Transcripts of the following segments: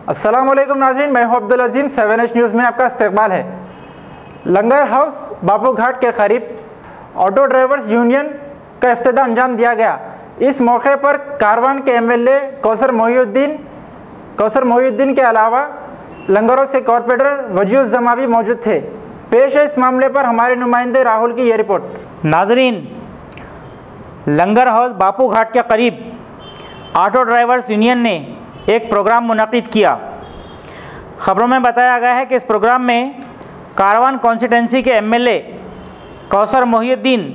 अस्सलामुअलैकुम नाज़रीन, मैं हूं अब्दुल अजीम। 7H न्यूज़ में आपका इस्तकबाल है। लंगर हाउस बापू घाट के करीब ऑटो ड्राइवर्स यूनियन का इफ्तिताह अंजाम दिया गया। इस मौके पर कारवान के एमएलए कौसर मोहिउद्दीन के अलावा लंगरों से कॉरपोरेटर वजीउज़्ज़मा भी मौजूद थे। पेश है इस मामले पर हमारे नुमाइंदे राहुल की ये रिपोर्ट। नाजरीन, लंगर हाउस बापू घाट के करीब ऑटो ड्राइवर्स यूनियन ने एक प्रोग्राम मुनक़िद किया। ख़बरों में बताया गया है कि इस प्रोग्राम में कारवान कॉन्स्टिटेंसी के एमएलए कौसर मोहिउद्दीन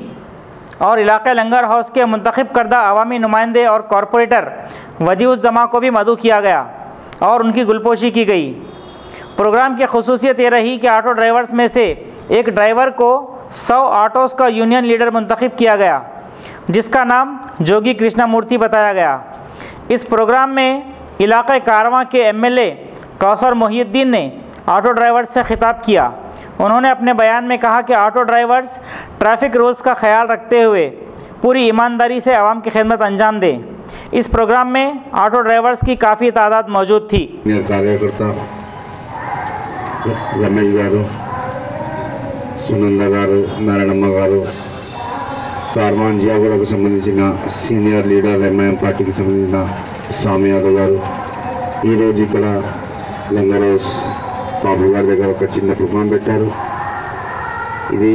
और इलाक़े लंगर हाउस के मुंतखब करदा अवामी नुमाइंदे और कॉरपोरेटर वजीउज़्ज़मा को भी मदऊ किया गया और उनकी गुलपोशी की गई। प्रोग्राम की खसूसियत ये रही कि ऑटो ड्राइवर्स में से एक ड्राइवर को 100 ऑटोज़ का यूनियन लीडर मुंतखब किया गया, जिसका नाम जोगी कृष्णा मूर्ति बताया गया। इस प्रोग्राम में इलाक़े कारवां के एमएलए कौसर मोहिउद्दीन ने ऑटो ड्राइवर्स से खिताब किया। उन्होंने अपने बयान में कहा कि ऑटो ड्राइवर्स ट्रैफिक रूल्स का ख्याल रखते हुए पूरी ईमानदारी से आवाम की खिदमत अंजाम दें। इस प्रोग्राम में ऑटो ड्राइवर्स की काफ़ी तादाद मौजूद थी। कार्यकर्ता रमेश गारू, सुनंदा गारू, नारायणम्मा गारू, कारवान జియాగూడకు సంబంధించిన సీనియర్ లీడర్ ఎంఐఎం పార్టీకి సంబంధించిన స్వామి యాదవ్ గారు ఈరోజు ఇక్కడ లంగర్ హౌస్ బాబు గారి దగ్గర ఒక చిన్న ప్రోగ్రాం పెట్టారు. ఇది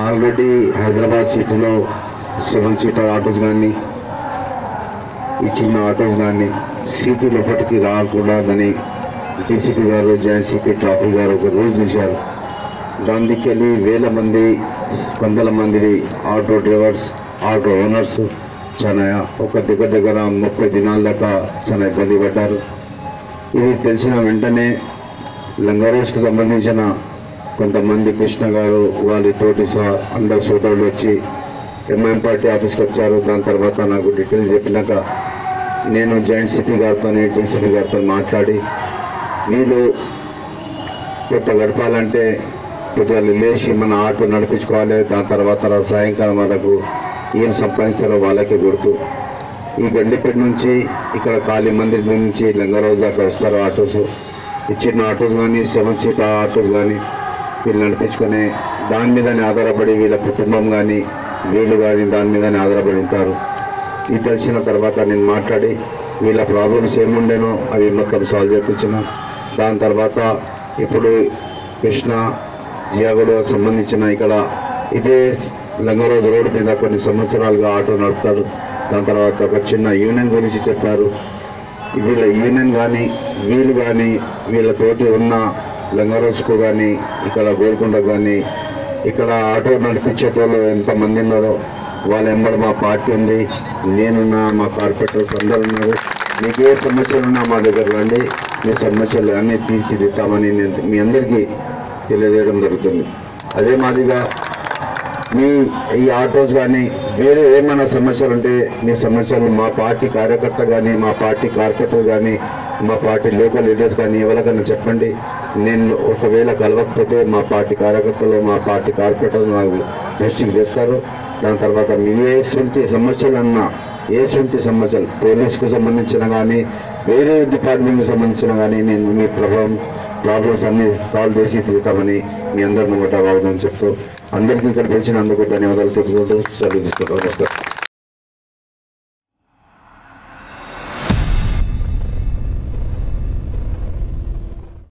ఆల్రెడీ హైదరాబాద్ సిటీలో 7 సీటర్ ఆటోస్ కానీ ఈ చిన్న ఆటోస్ కానీ సిటీ లోపలికి రాకూడదని డీసీపీ గారు, జాయింట్ సిపి ట్రాఫిక్ గారు ఒక రూల్స్ తీశారు. దానికి వెళ్ళి వేల మంది, వందల మంది ఆటో డ్రైవర్స్, ఆటో ఓనర్స్ చాలా ఒక దగ్గర 30 దినాల దాకా చాలా ఇబ్బంది పడ్డారు. ఇది తెలిసిన వెంటనే లంగర్ హౌస్కి సంబంధించిన కొంతమంది కృష్ణ గారు వాళ్ళతోటి అందరు సోదరులు వచ్చి ఎంఐఎం పార్టీ ఆఫీస్కి వచ్చారు. దాని తర్వాత నాకు డీటెయిల్స్ చెప్పినాక నేను జాయింట్ సిపి గారితో, డీసీపీ గారితో మాట్లాడి వీళ్ళు పూట గడపాలంటే పొద్దుగాల లేచి మన ఆటో నడిపించుకోవాలి. దాని తర్వాత సాయంకాలం వాళ్ళకు ఏం సంపాదిస్తారో వాళ్ళకే గుర్తు. ఈ గండిపేట నుంచి ఇక్కడ కాళీ మందిర్ నుంచి లంగర్ హౌస్ దాకా వస్తారు ఆటోస్. ఇచ్చిన ఆటోస్ కానీ 7 సీటర్ ఆటోస్ కానీ వీళ్ళు నడిపించుకొని దాని మీదనే ఆధారపడి వీళ్ళ కుటుంబం కానీ వీళ్ళు కానీ దాని మీదనే ఆధారపడి ఉంటారు. ఇది తెలిసిన తర్వాత నేను మాట్లాడి వీళ్ళ ప్రాబ్లమ్స్ ఏముండేనో అవి మొత్తం సాల్వ్ చేయించిన. దాని తర్వాత ఇప్పుడు కృష్ణ జియాగూడ సంబంధించిన ఇక్కడ ఇదే లంగర్ హౌస్ రోడ్డు మీద కొన్ని సంవత్సరాలుగా ఆటో నడుపుతారు. దాని తర్వాత ఒక చిన్న యూనియన్ గురించి చెప్పారు. వీళ్ళ యూనియన్ కానీ వీళ్ళు కానీ వీళ్ళతోటి ఉన్న లంగర్ హౌస్కు కానీ ఇక్కడ గోల్కొండకు కానీ ఇక్కడ ఆటో నడిపించేటోళ్ళు ఎంతమంది ఉన్నారో వాళ్ళ వెంబడి మా పార్టీ ఉంది, నేనున్నా, మా కార్పొరేటర్స్ అందరూ ఉన్నారు. మీకు ఏ సమస్యలు ఉన్నా మా దగ్గర రండి, మీ సమస్యలు అన్నీ తీర్చిదిద్దామని నేను మీ అందరికీ తెలియజేయడం జరుగుతుంది. అదే మాదిరిగా మీ ఈ ఆటోస్ కానీ వేరే ఏమైనా సమస్యలు ఉంటే మీ సమస్యలు మా పార్టీ కార్యకర్త కానీ, మా పార్టీ కార్పొరేటర్ కానీ, మా పార్టీ లోకల్ లీడర్స్ కానీ ఎవరికైనా చెప్పండి. నేను ఒకవేళ కలవకపోతే మా పార్టీ కార్యకర్తలు, మా పార్టీ కార్పొరేటర్లు నాకు దృష్టికి చేస్తారు. దాని తర్వాత మీ ఏటువంటి సమస్యలు అన్నా, ఏటువంటి సమస్యలు పోలీసుకు సంబంధించిన కానీ వేరే డిపార్ట్మెంట్కి సంబంధించిన కానీ నేను మీ ప్రాబ్లమ్స్ అన్నీ సాల్వ్ చేసి తీరుతామని మీ అందరి ముంగట వాదన చెప్తూ అందరికీ ఇక్కడ పిలిచినందుకు ధన్యవాదాలు తెలుపుకుంటూ సెలవు తీసుకుంటాం.